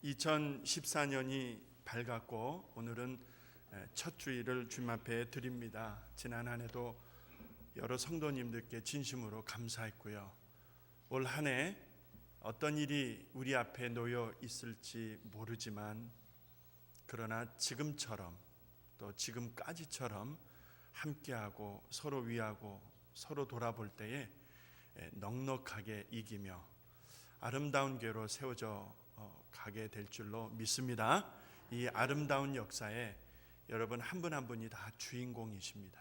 2014년이 밝았고 오늘은 첫 주일을 주님 앞에 드립니다. 지난 한 해도 여러 성도님들께 진심으로 감사했고요. 올 한 해 어떤 일이 우리 앞에 놓여 있을지 모르지만 그러나 지금처럼 또 지금까지처럼 함께하고 서로 위하고 서로 돌아볼 때에 넉넉하게 이기며 아름다운 교회로 세워져 가게 될 줄로 믿습니다. 이 아름다운 역사에 여러분 한 분 한 분이 다 주인공이십니다.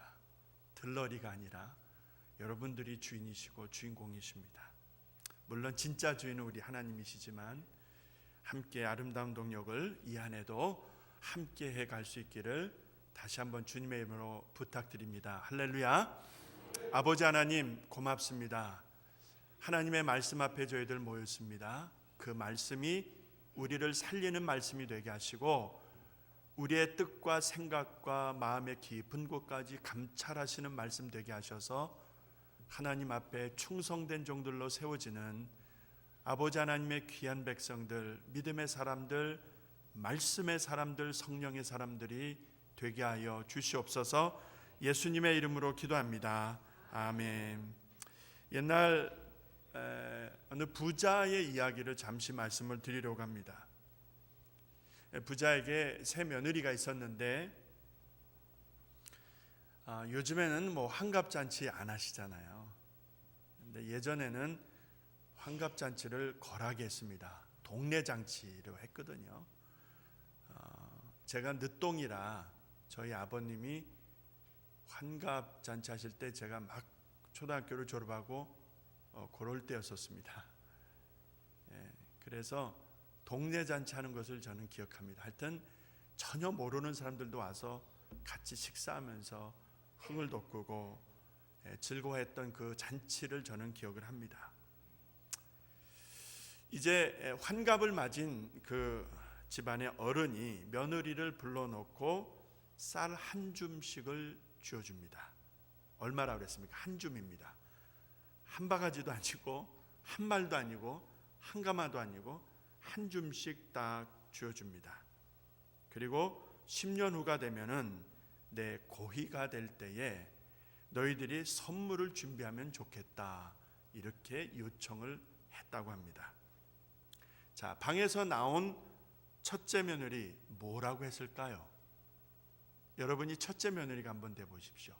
들러리가 아니라 여러분들이 주인이시고 주인공이십니다. 물론 진짜 주인은 우리 하나님이시지만 함께 아름다운 동역을 이 안에도 함께 해갈 수 있기를 다시 한번 주님의 이름으로 부탁드립니다. 할렐루야. 아버지 하나님 고맙습니다. 하나님의 말씀 앞에 저희들 모였습니다. 그 말씀이 우리를 살리는 말씀이 되게 하시고 우리의 뜻과 생각과 마음의 깊은 곳까지 감찰하시는 말씀 되게 하셔서 하나님 앞에 충성된 종들로 세워지는 아버지 하나님의 귀한 백성들, 믿음의 사람들, 말씀의 사람들, 성령의 사람들이 되게 하여 주시옵소서. 예수님의 이름으로 기도합니다. 아멘. 옛날 어느 부자의 이야기를 잠시 말씀을 드리려고 합니다. 부자에게 세 며느리가 있었는데 요즘에는 환갑잔치 안 하시잖아요. 근데 예전에는 환갑잔치를 거하게 했습니다. 동네 잔치로 했거든요. 제가 늦동이라 저희 아버님이 환갑잔치 하실 때 제가 막 초등학교를 졸업하고 그럴 때였었습니다. 그래서 동네 잔치 하는 것을 저는 기억합니다. 하여튼 전혀 모르는 사람들도 와서 같이 식사하면서 흥을 돋구고 즐거워했던 그 잔치를 저는 기억을 합니다. 이제 환갑을 맞은 그 집안의 어른이 며느리를 불러놓고 쌀 한 줌씩을 쥐어줍니다. 얼마라고 그랬습니까? 한 줌입니다. 한 바가지도 아니고 한 말도 아니고 한 가마도 아니고 한 줌씩 딱 쥐어줍니다. 그리고 10년 후가 되면은 내 고희가 될 때에 너희들이 선물을 준비하면 좋겠다, 이렇게 요청을 했다고 합니다. 자, 방에서 나온 첫째 며느리 뭐라고 했을까요? 여러분이 첫째 며느리가 한번 돼 보십시오.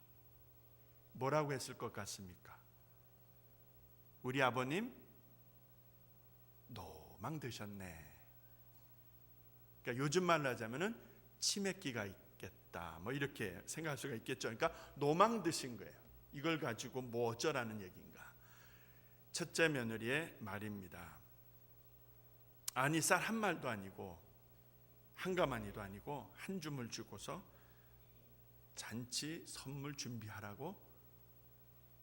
뭐라고 했을 것 같습니까? 우리 아버님 노망 드셨네. 그러니까 요즘 말로 하자면은 치맥기가 있겠다, 이렇게 생각할 수가 있겠죠. 그러니까 노망 드신 거예요. 이걸 가지고 뭐 어쩌라는 얘기인가. 첫째 며느리의 말입니다. 아니, 쌀 한 말도 아니고 한 가마니도 아니고 한 줌을 주고서 잔치 선물 준비하라고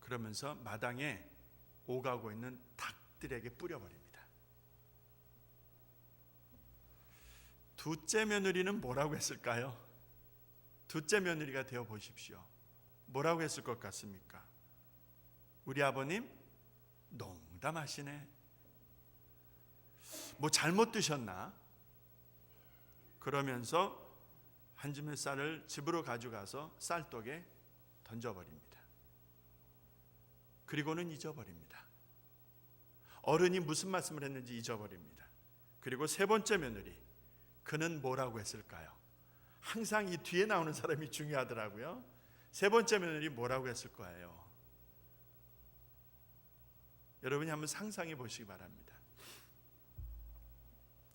그러면서 마당에 오가고 있는 닭들에게 뿌려버립니다. 둘째 며느리는 뭐라고 했을까요? 둘째 며느리가 되어 보십시오. 뭐라고 했을 것 같습니까? 우리 아버님 농담하시네. 뭐 잘못 드셨나? 그러면서 한 줌의 쌀을 집으로 가져가서 쌀떡에 던져버립니다. 그리고는 잊어버립니다. 어른이 무슨 말씀을 했는지 잊어버립니다. 그리고 세 번째 며느리, 그는 뭐라고 했을까요? 항상 이 뒤에 나오는 사람이 중요하더라고요. 세 번째 며느리 뭐라고 했을 거예요? 여러분이 한번 상상해 보시기 바랍니다.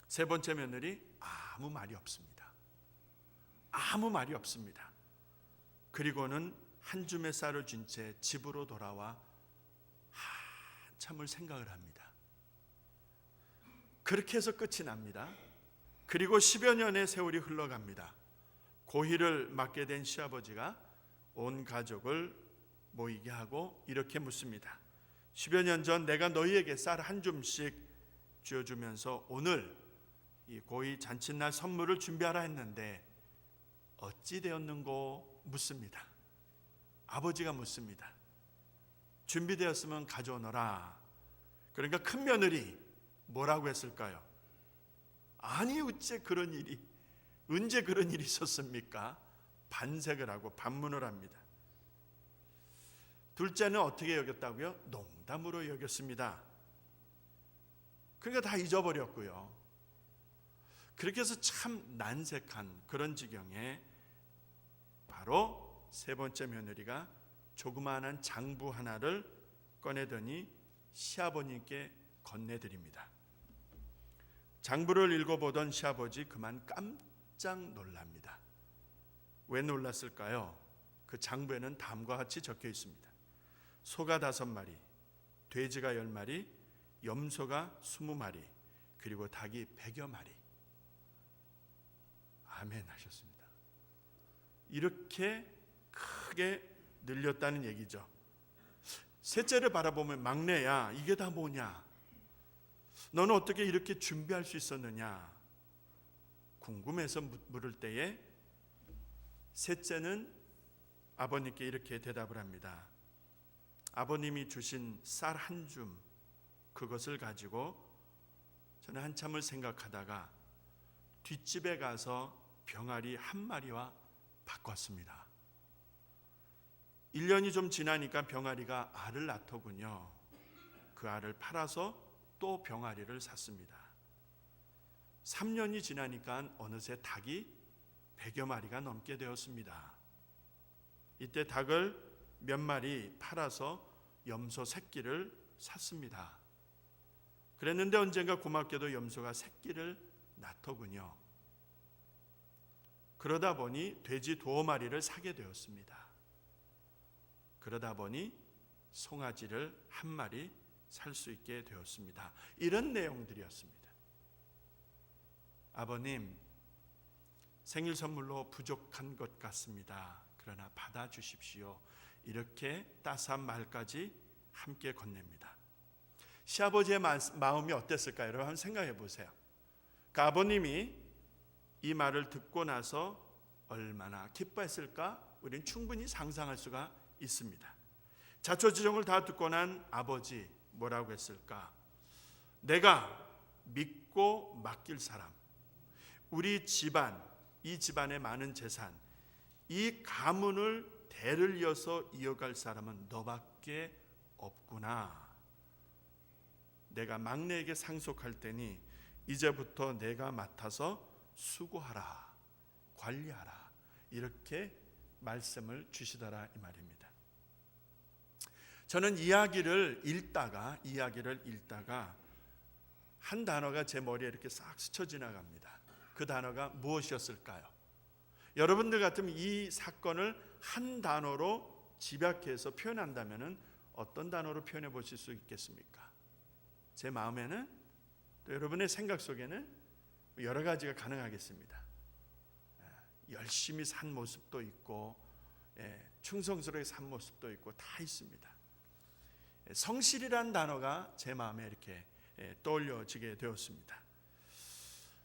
세 번째 며느리 아무 말이 없습니다. 아무 말이 없습니다. 그리고는 한 줌의 쌀을 준 채 집으로 돌아와 한참을 생각을 합니다. 그렇게 해서 끝이 납니다. 그리고 10여 년의 세월이 흘러갑니다. 고희를 맞게 된 시아버지가 온 가족을 모이게 하고 이렇게 묻습니다. 10여 년 전 내가 너희에게 쌀 한 줌씩 쥐어주면서 오늘 이 고희 잔칫날 선물을 준비하라 했는데 어찌 되었는고 묻습니다. 아버지가 묻습니다. 준비되었으면 가져오너라. 그러니까 큰 며느리 뭐라고 했을까요? 아니 어째 그런 일이, 언제 그런 일이 있었습니까? 반색을 하고 반문을 합니다. 둘째는 어떻게 여겼다고요? 농담으로 여겼습니다. 그러니까 다 잊어버렸고요. 그렇게 해서 참 난색한 그런 지경에 바로 세 번째 며느리가 조그마한 장부 하나를 꺼내더니 시아버님께 건네드립니다. 장부를 읽어보던 시아버지 그만 깜짝 놀랍니다. 왜 놀랐을까요? 그 장부에는 다음과 같이 적혀 있습니다. 소가 5마리, 돼지가 10마리, 염소가 20마리, 그리고 닭이 100여 마리. 아멘 하셨습니다. 이렇게 크게 늘렸다는 얘기죠. 셋째를 바라보면 막내야, 이게 다 뭐냐? 너는 어떻게 이렇게 준비할 수 있었느냐? 궁금해서 물을 때에 셋째는 아버님께 이렇게 대답을 합니다. 아버님이 주신 쌀 한 줌, 그것을 가지고 저는 한참을 생각하다가 뒷집에 가서 병아리 1마리와 바꿨습니다. 1년이 좀 지나니까 병아리가 알을 낳더군요. 그 알을 팔아서 또 병아리를 샀습니다. 3년이 지나니까 어느새 닭이 100여 마리가 넘게 되었습니다. 이때 닭을 몇 마리 팔아서 염소 새끼를 샀습니다. 그랬는데 언젠가 고맙게도 염소가 새끼를 낳더군요. 그러다 보니 돼지 2마리를 사게 되었습니다. 그러다 보니 송아지를 1마리 살 수 있게 되었습니다. 이런 내용들이었습니다. 아버님, 생일 선물로 부족한 것 같습니다. 그러나 받아주십시오. 이렇게 따스한 말까지 함께 건넵니다. 시아버지의 마음이 어땠을까요? 여러분 한번 생각해 보세요. 그 아버님이 이 말을 듣고 나서 얼마나 기뻐했을까? 우리는 충분히 상상할 수가 있습니다. 자초지종을 다 듣고 난 아버지 뭐라고 했을까? 내가 믿고 맡길 사람, 우리 집안, 이 집안의 많은 재산, 이 가문을 대를 이어서 이어갈 사람은 너밖에 없구나. 내가 막내에게 상속할 테니 이제부터 내가 맡아서 수고하라, 관리하라, 이렇게 말씀을 주시더라 이 말입니다. 저는 이야기를 읽다가 한 단어가 제 머리에 이렇게 싹 스쳐 지나갑니다. 그 단어가 무엇이었을까요? 여러분들 같으면 이 사건을 한 단어로 집약해서 표현한다면 어떤 단어로 표현해 보실 수 있겠습니까? 제 마음에는, 또 여러분의 생각 속에는 여러 가지가 가능하겠습니다. 열심히 산 모습도 있고, 충성스럽게 산 모습도 있고 다 있습니다. 성실이란 단어가 제 마음에 이렇게 떠올려지게 되었습니다.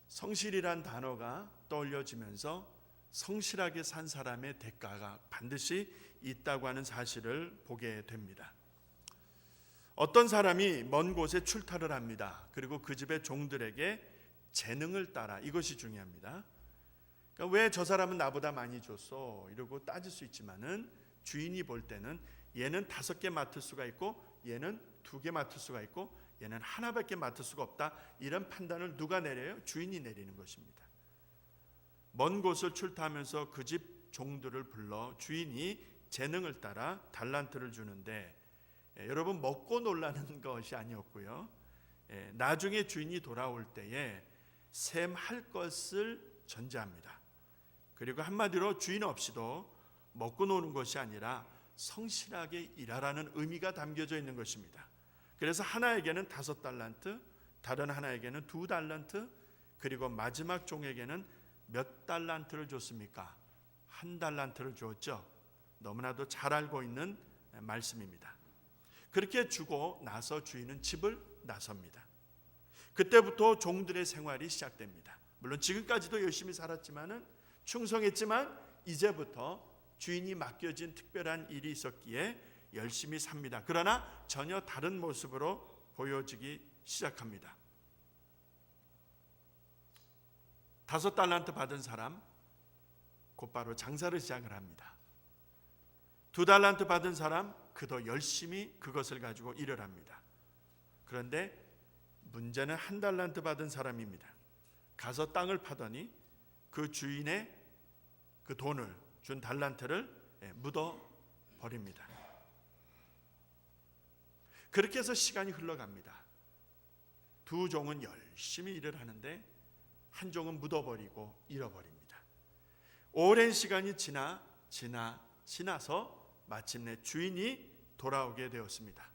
성실이란 단어가 떠올려지면서 성실하게 산 사람의 대가가 반드시 있다고 하는 사실을 보게 됩니다. 어떤 사람이 먼 곳에 출타를 합니다. 그리고 그 집의 종들에게 재능을 따라, 이것이 중요합니다. 그러니까 왜 저 사람은 나보다 많이 줬어? 이러고 따질 수 있지만은 주인이 볼 때는 얘는 5개 맡을 수가 있고 얘는 2개 맡을 수가 있고 얘는 하나밖에 맡을 수가 없다. 이런 판단을 누가 내려요? 주인이 내리는 것입니다. 먼 곳을 출타하면서 그 집 종들을 불러 주인이 재능을 따라 달란트를 주는데, 여러분 먹고 놀라는 것이 아니었고요. 나중에 주인이 돌아올 때에 셈할 것을 전제합니다. 그리고 한마디로 주인 없이도 먹고 노는 것이 아니라 성실하게 일하라는 의미가 담겨져 있는 것입니다. 그래서 하나에게는 5달란트, 다른 하나에게는 2달란트, 그리고 마지막 종에게는 몇 달란트를 줬습니까? 1달란트를 주었죠. 너무나도 잘 알고 있는 말씀입니다. 그렇게 주고 나서 주인은 집을 나섭니다. 그때부터 종들의 생활이 시작됩니다. 물론 지금까지도 열심히 살았지만은, 충성했지만 이제부터 주인이 맡겨진 특별한 일이 있었기에 열심히 삽니다. 그러나 전혀 다른 모습으로 보여지기 시작합니다. 5달란트 받은 사람 곧바로 장사를 시작을 합니다. 2달란트 받은 사람 그도 열심히 그것을 가지고 일을 합니다. 그런데 문제는 1달란트 받은 사람입니다. 가서 땅을 파더니 그 주인의 그 돈을 준 달란트를 묻어 버립니다. 그렇게 해서 시간이 흘러갑니다. 2 종은 열심히 일을 하는데 한 종은 묻어버리고 잃어버립니다. 오랜 시간이 지나서 마침내 주인이 돌아오게 되었습니다.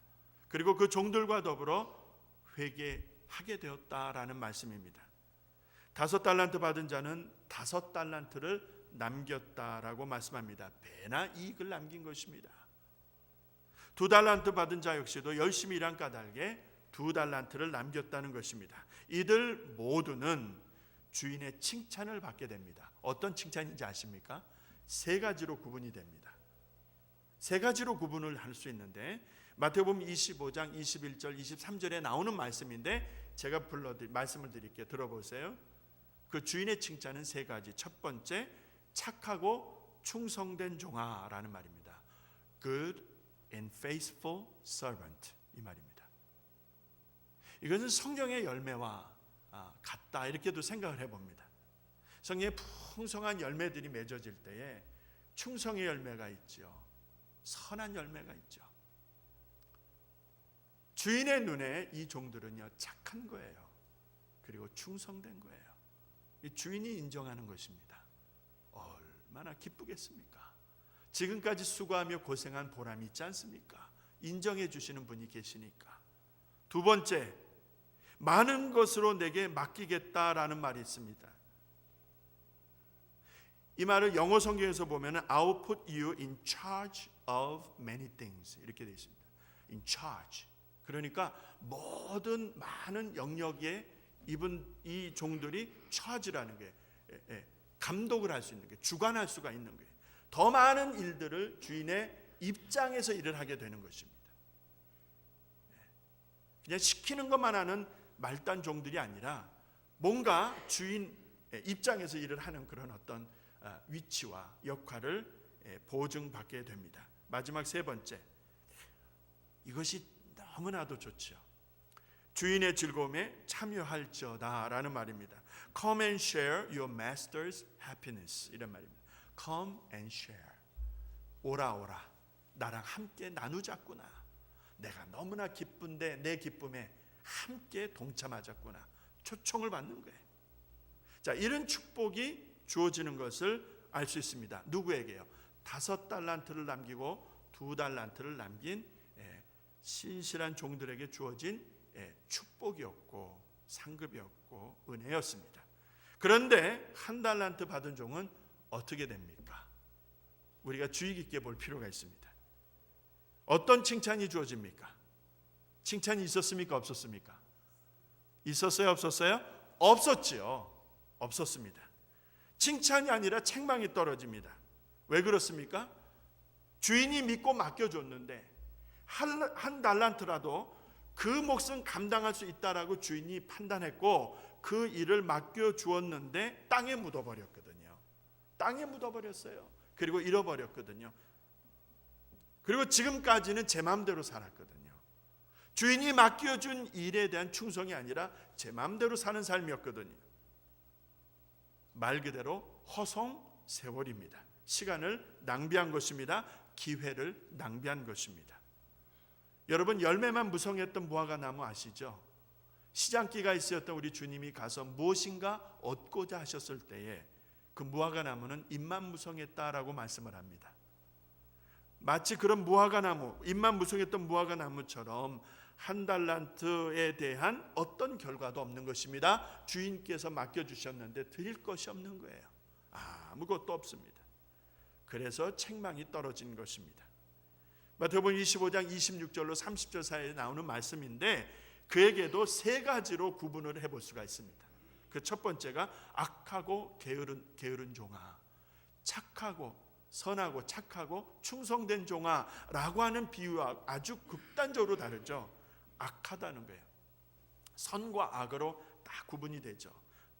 그리고 그 종들과 더불어 회개하게 되었다라는 말씀입니다. 5달란트 받은 자는 5달란트를 남겼다라고 말씀합니다. 배나 이익을 남긴 것입니다. 2달란트 받은 자 역시도 열심히 일한 까닭에 2달란트를 남겼다는 것입니다. 이들 모두는 주인의 칭찬을 받게 됩니다. 어떤 칭찬인지 아십니까? 3가지로 구분이 됩니다. 3가지로 구분을 할 수 있는데 마태복음 25장 21절 23절에 나오는 말씀인데 제가 말씀을 드릴게요. 들어보세요. 그 주인의 칭찬은 3가지. 첫 번째, 착하고 충성된 종아라는 말입니다. Good and faithful servant, 이 말입니다. 이것은 성경의 열매와 같다 이렇게도 생각을 해봅니다. 성경에 풍성한 열매들이 맺어질 때에 충성의 열매가 있죠. 선한 열매가 있죠. 주인의 눈에 이 종들은요 착한 거예요. 그리고 충성된 거예요. 이 주인이 인정하는 것입니다. 얼마나 기쁘겠습니까? 지금까지 수고하며 고생한 보람이 있지 않습니까? 인정해 주시는 분이 계시니까. 2 번째, 많은 것으로 내게 맡기겠다라는 말이 있습니다. 이 말을 영어 성경에서 보면 I'll put you in charge of many things 이렇게 되어 있습니다. In charge. 그러니까 모든 많은 영역에 이 종들이 charge라는 게 감독을 할 수 있는 게 주관할 수가 있는 거예요. 더 많은 일들을 주인의 입장에서 일을 하게 되는 것입니다. 그냥 시키는 것만 하는 말단 종들이 아니라 뭔가 주인 입장에서 일을 하는 그런 어떤 위치와 역할을 보증받게 됩니다. 마지막 3 번째, 이것이 너무나도 좋죠. 주인의 즐거움에 참여할지어다라는 말입니다. Come and share your master's happiness 이런 말입니다. Come and share. 오라 나랑 함께 나누자꾸나. 내가 너무나 기쁜데 내 기쁨에 함께 동참하자꾸나. 초청을 받는 거예요. 자, 이런 축복이 주어지는 것을 알 수 있습니다. 누구에게요? 5달란트를 남기고 2달란트를 남긴 신실한 종들에게 주어진 축복이었고 상급이었고 은혜였습니다. 그런데 1달란트 받은 종은 어떻게 됩니까? 우리가 주의 깊게 볼 필요가 있습니다. 어떤 칭찬이 주어집니까? 칭찬이 있었습니까? 없었습니까? 있었어요? 없었어요? 없었지요. 없었습니다. 칭찬이 아니라 책망이 떨어집니다. 왜 그렇습니까? 주인이 믿고 맡겨줬는데 한 달란트라도 그 몫은 감당할 수 있다라고 주인이 판단했고 그 일을 맡겨주었는데 땅에 묻어버렸거든요. 땅에 묻어버렸어요. 그리고 잃어버렸거든요. 그리고 지금까지는 제 마음대로 살았거든요. 주인이 맡겨준 일에 대한 충성이 아니라 제 마음대로 사는 삶이었거든요. 말 그대로 허송 세월입니다. 시간을 낭비한 것입니다. 기회를 낭비한 것입니다. 여러분, 열매만 무성했던 무화과 나무 아시죠? 시장기가 있었던 우리 주님이 가서 무엇인가 얻고자 하셨을 때에 그 무화과 나무는 잎만 무성했다라고 말씀을 합니다. 마치 그런 무화과 나무, 잎만 무성했던 무화과 나무처럼 1달란트에 대한 어떤 결과도 없는 것입니다. 주인께서 맡겨주셨는데 드릴 것이 없는 거예요. 아무것도 없습니다. 그래서 책망이 떨어진 것입니다. 마태복음 25장 26절로 30절 사이에 나오는 말씀인데 그에게도 3가지로 구분을 해볼 수가 있습니다. 그 첫 번째가 악하고 게으른 종아, 착하고 선하고 착하고 충성된 종아라고 하는 비유와 아주 극단적으로 다르죠. 악하다는 거예요. 선과 악으로 딱 구분이 되죠.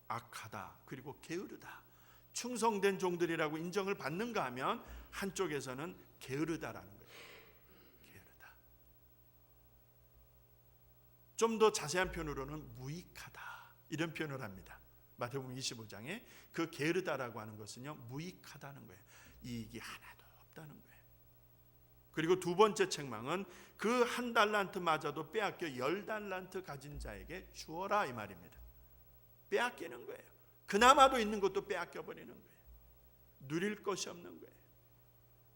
악하다, 그리고 게으르다. 충성된 종들이라고 인정을 받는가 하면 한쪽에서는 게으르다라는 거예요. 게으르다. 좀 더 자세한 표현으로는 무익하다, 이런 표현을 합니다. 마태복음 25장에 그 게으르다라고 하는 것은요, 무익하다는 거예요. 이익이 하나도 없다는 거예요. 그리고 두 번째 책망은 그 1달란트마저도 빼앗겨 10달란트 가진 자에게 주어라, 이 말입니다. 빼앗기는 거예요. 그나마도 있는 것도 빼앗겨 버리는 거예요. 누릴 것이 없는 거예요.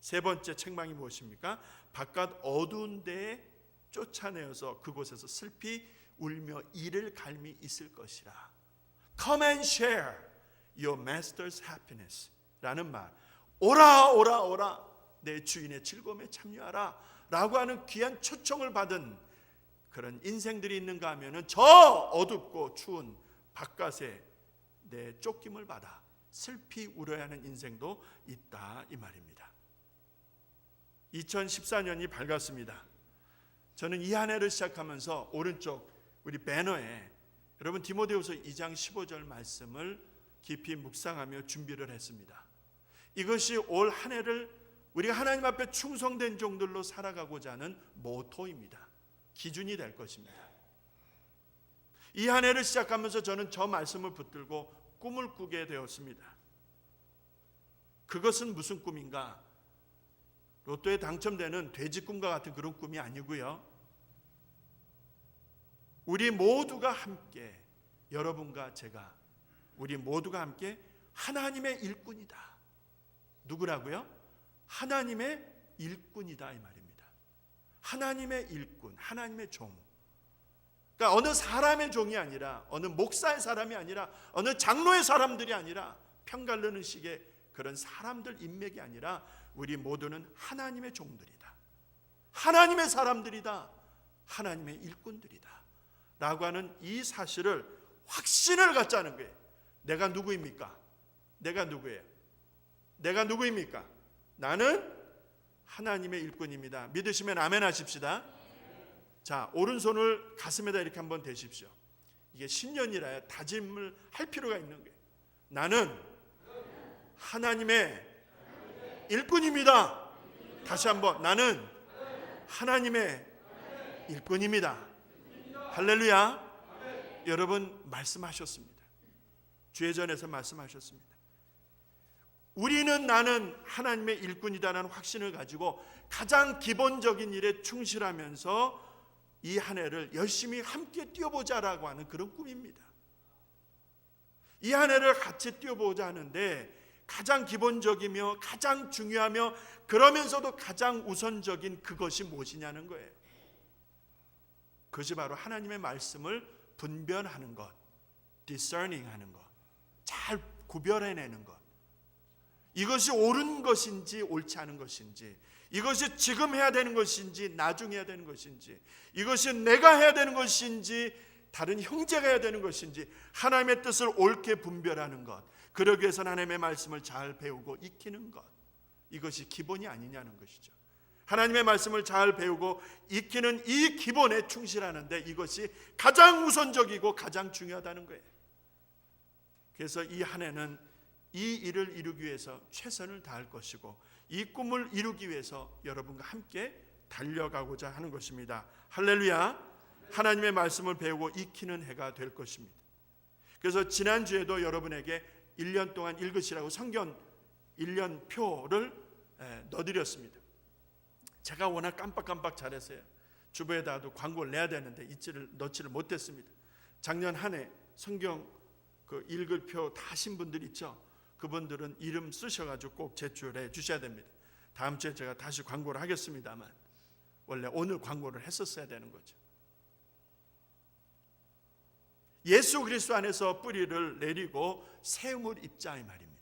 세 번째 책망이 무엇입니까? 바깥 어두운 데에 쫓아내어서 그곳에서 슬피 울며 이를 갈미 있을 것이라. Come and share your master's happiness 라는 말, 오라 오라 오라, 내 주인의 즐거움에 참여하라 라고 하는 귀한 초청을 받은 그런 인생들이 있는가 하면은 저 어둡고 추운 바깥에 내 쫓김을 받아 슬피 울어야 하는 인생도 있다, 이 말입니다. 2014년이 밝았습니다. 저는 이 한 해를 시작하면서 오른쪽 우리 배너에 여러분 디모데후서 2장 15절 말씀을 깊이 묵상하며 준비를 했습니다. 이것이 올 한 해를 우리가 하나님 앞에 충성된 종들로 살아가고자 하는 모토입니다. 기준이 될 것입니다. 이 한 해를 시작하면서 저는 저 말씀을 붙들고 꿈을 꾸게 되었습니다. 그것은 무슨 꿈인가? 로또에 당첨되는 돼지 꿈과 같은 그런 꿈이 아니고요. 우리 모두가 함께, 여러분과 제가, 우리 모두가 함께 하나님의 일꾼이다. 누구라고요? 하나님의 일꾼이다, 이 말입니다. 하나님의 일꾼, 하나님의 종. 그러니까 어느 사람의 종이 아니라, 어느 목사의 사람이 아니라, 어느 장로의 사람들이 아니라, 편가르는 식의 그런 사람들 인맥이 아니라 우리 모두는 하나님의 종들이다, 하나님의 사람들이다, 하나님의 일꾼들이다 라고 하는 이 사실을, 확신을 갖자는 거예요. 내가 누구입니까? 내가 누구예요? 내가 누구입니까? 나는 하나님의 일꾼입니다. 믿으시면 아멘 하십시다. 자, 오른손을 가슴에다 이렇게 한번 대십시오. 이게 신년이라 다짐을 할 필요가 있는 거예요. 나는 하나님의 일꾼입니다. 다시 한번, 나는 하나님의 일꾼입니다. 할렐루야. 여러분 말씀하셨습니다. 주예전에서 말씀하셨습니다. 우리는 나는 하나님의 일꾼이다라는 확신을 가지고 가장 기본적인 일에 충실하면서 이 한 해를 열심히 함께 뛰어보자라고 하는 그런 꿈입니다. 이 한 해를 같이 뛰어보자 하는데 가장 기본적이며 가장 중요하며 그러면서도 가장 우선적인 그것이 무엇이냐는 거예요. 그것이 바로 하나님의 말씀을 분별하는 것, discerning 하는 것, 잘 구별해내는 것. 이것이 옳은 것인지 옳지 않은 것인지, 이것이 지금 해야 되는 것인지 나중에 해야 되는 것인지, 이것이 내가 해야 되는 것인지 다른 형제가 해야 되는 것인지 하나님의 뜻을 옳게 분별하는 것, 그러기 위해서는 하나님의 말씀을 잘 배우고 익히는 것, 이것이 기본이 아니냐는 것이죠. 하나님의 말씀을 잘 배우고 익히는 이 기본에 충실하는데 이것이 가장 우선적이고 가장 중요하다는 거예요. 그래서 이 한 해는 이 일을 이루기 위해서 최선을 다할 것이고 이 꿈을 이루기 위해서 여러분과 함께 달려가고자 하는 것입니다. 할렐루야. 하나님의 말씀을 배우고 익히는 해가 될 것입니다. 그래서 지난주에도 여러분에게 1년 동안 읽으시라고 성경 1년 표를 넣어드렸습니다. 제가 워낙 깜빡깜빡 잘했어요. 주부에다도 광고를 내야 되는데 넣지를 못했습니다. 작년 한 해 성경 그 읽을 표 다 하신 분들 있죠? 그분들은 이름 쓰셔가지고 꼭 제출해 주셔야 됩니다. 다음 주에 제가 다시 광고를 하겠습니다만 원래 오늘 광고를 했었어야 되는 거죠. 예수 그리스도 안에서 뿌리를 내리고 세움을 입자 이 말입니다.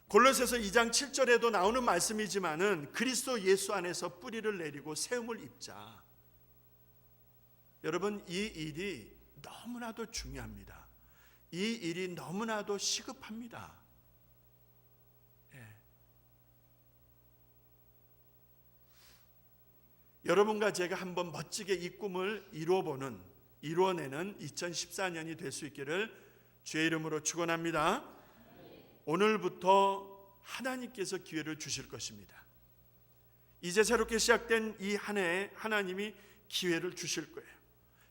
골로새서 2장 7절에도 나오는 말씀이지만은 그리스도 예수 안에서 뿌리를 내리고 세움을 입자. 여러분 이 일이 너무나도 중요합니다. 이 일이 너무나도 시급합니다. 여러분과 제가 한번 멋지게 이 꿈을 이루어보는 이루어내는 2014년이 될 수 있기를 주의 이름으로 축원합니다. 오늘부터 하나님께서 기회를 주실 것입니다. 이제 새롭게 시작된 이 한 해에 하나님이 기회를 주실 거예요.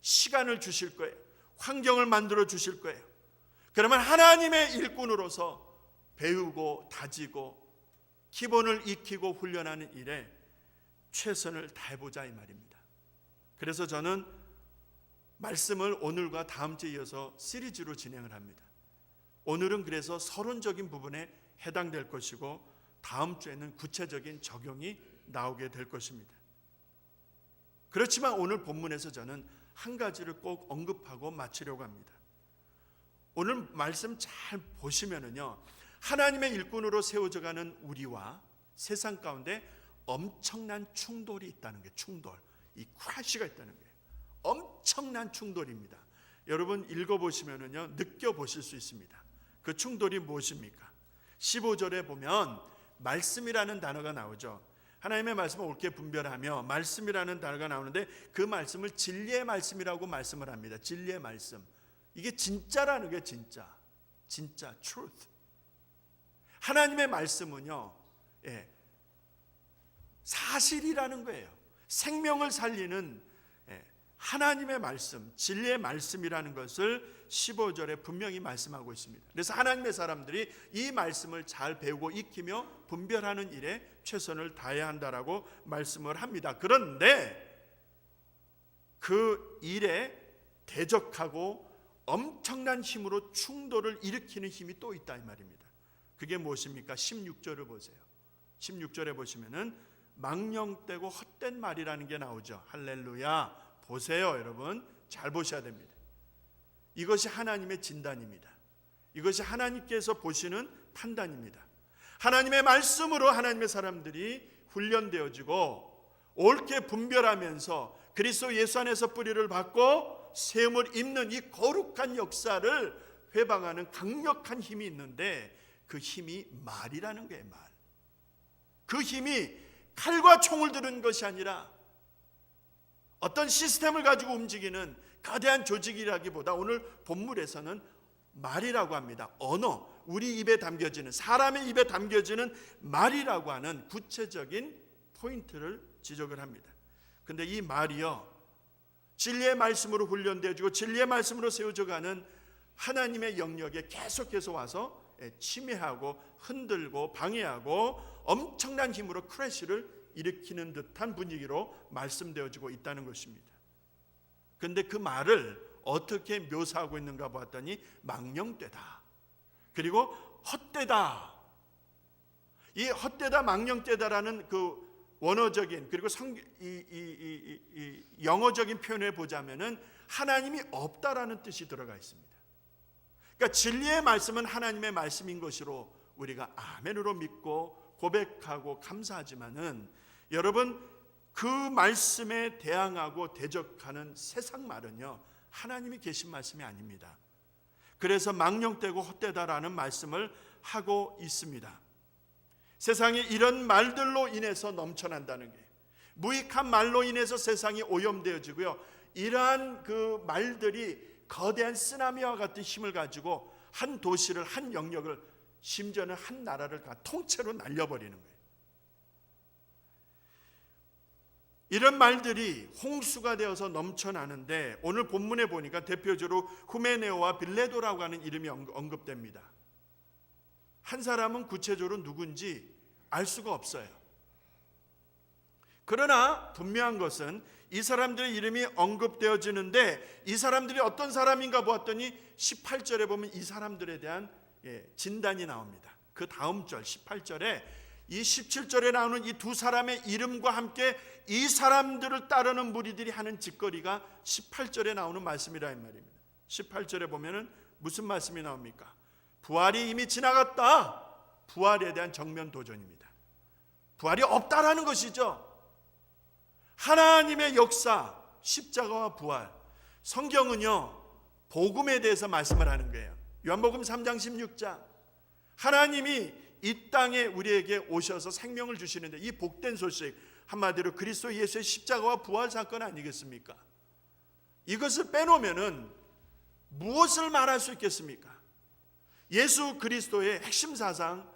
시간을 주실 거예요. 환경을 만들어 주실 거예요. 그러면 하나님의 일꾼으로서 배우고 다지고 기본을 익히고 훈련하는 일에 최선을 다해보자 이 말입니다. 그래서 저는 말씀을 오늘과 다음 주에 이어서 시리즈로 진행을 합니다. 오늘은 그래서 서론적인 부분에 해당될 것이고 다음 주에는 구체적인 적용이 나오게 될 것입니다. 그렇지만 오늘 본문에서 저는 한 가지를 꼭 언급하고 마치려고 합니다. 오늘 말씀 잘 보시면은요, 하나님의 일꾼으로 세워져가는 우리와 세상 가운데 엄청난 충돌이 있다는 게, 충돌, 이 크래시가 있다는 거예요. 엄청난 충돌입니다. 여러분 읽어보시면은요, 느껴보실 수 있습니다. 그 충돌이 무엇입니까? 15절에 보면 말씀이라는 단어가 나오죠. 하나님의 말씀을 옳게 분별하며 말씀이라는 단어가 나오는데 그 말씀을 진리의 말씀이라고 말씀을 합니다. 진리의 말씀. 이게 진짜라는 게 진짜 truth. 하나님의 말씀은요, 사실이라는 거예요. 생명을 살리는 하나님의 말씀, 진리의 말씀이라는 것을 15절에 분명히 말씀하고 있습니다. 그래서 하나님의 사람들이 이 말씀을 잘 배우고 익히며 분별하는 일에 최선을 다해야 한다라고 말씀을 합니다. 그런데 그 일에 대적하고 엄청난 힘으로 충돌을 일으키는 힘이 또 있다 이 말입니다. 그게 무엇입니까? 16절을 보세요. 16절에 보시면은 망령되고 헛된 말이라는 게 나오죠. 할렐루야. 보세요, 여러분. 잘 보셔야 됩니다. 이것이 하나님의 진단입니다. 이것이 하나님께서 보시는 판단입니다. 하나님의 말씀으로 하나님의 사람들이 훈련되어지고 옳게 분별하면서 그리스도 예수 안에서 뿌리를 받고 세움을 입는 이 거룩한 역사를 회방하는 강력한 힘이 있는데 그 힘이 말이라는 거예요. 말. 그 힘이 칼과 총을 들은 것이 아니라 어떤 시스템을 가지고 움직이는 거대한 조직이라기보다 오늘 본문에서는 말이라고 합니다. 언어, 우리 입에 담겨지는, 사람의 입에 담겨지는 말이라고 하는 구체적인 포인트를 지적을 합니다. 근데 이 말이요, 진리의 말씀으로 훈련되어지고 진리의 말씀으로 세워져가는 하나님의 영역에 계속해서 와서 침해하고 흔들고 방해하고 엄청난 힘으로 크래시를 일으키는 듯한 분위기로 말씀되어지고 있다는 것입니다. 그런데 그 말을 어떻게 묘사하고 있는가 보았더니 망령되다, 그리고 헛되다. 이 헛되다, 망령되다라는 그 원어적인 그리고 영어적인 표현을 보자면은 하나님이 없다라는 뜻이 들어가 있습니다. 그러니까 진리의 말씀은 하나님의 말씀인 것으로 우리가 아멘으로 믿고 고백하고 감사하지만은 여러분, 그 말씀에 대항하고 대적하는 세상 말은요, 하나님이 계신 말씀이 아닙니다. 그래서 망령되고 헛되다라는 말씀을 하고 있습니다. 세상이 이런 말들로 인해서 넘쳐난다는 게, 무익한 말로 인해서 세상이 오염되어지고요, 이러한 그 말들이 거대한 쓰나미와 같은 힘을 가지고 한 도시를, 한 영역을, 심지어는 한 나라를 다 통째로 날려버리는 거예요. 이런 말들이 홍수가 되어서 넘쳐나는데 오늘 본문에 보니까 대표적으로 후메네오와 빌레도라고 하는 이름이 언급됩니다. 한 사람은 구체적으로 누군지 알 수가 없어요. 그러나 분명한 것은 이 사람들의 이름이 언급되어지는데 이 사람들이 어떤 사람인가 보았더니 18절에 보면 이 사람들에 대한 진단이 나옵니다. 그 다음 절 18절에 이 17절에 나오는 이 두 사람의 이름과 함께 이 사람들을 따르는 무리들이 하는 짓거리가 18절에 나오는 말씀이라 이 말입니다. 18절에 보면은 무슨 말씀이 나옵니까? 부활이 이미 지나갔다. 부활에 대한 정면 도전입니다. 부활이 없다라는 것이죠. 하나님의 역사, 십자가와 부활. 성경은요, 복음에 대해서 말씀을 하는 거예요. 요한복음 3장 16장. 하나님이 이 땅에 우리에게 오셔서 생명을 주시는데 이 복된 소식, 한마디로 그리스도 예수의 십자가와 부활 사건 아니겠습니까? 이것을 빼놓으면은 무엇을 말할 수 있겠습니까? 예수 그리스도의 핵심 사상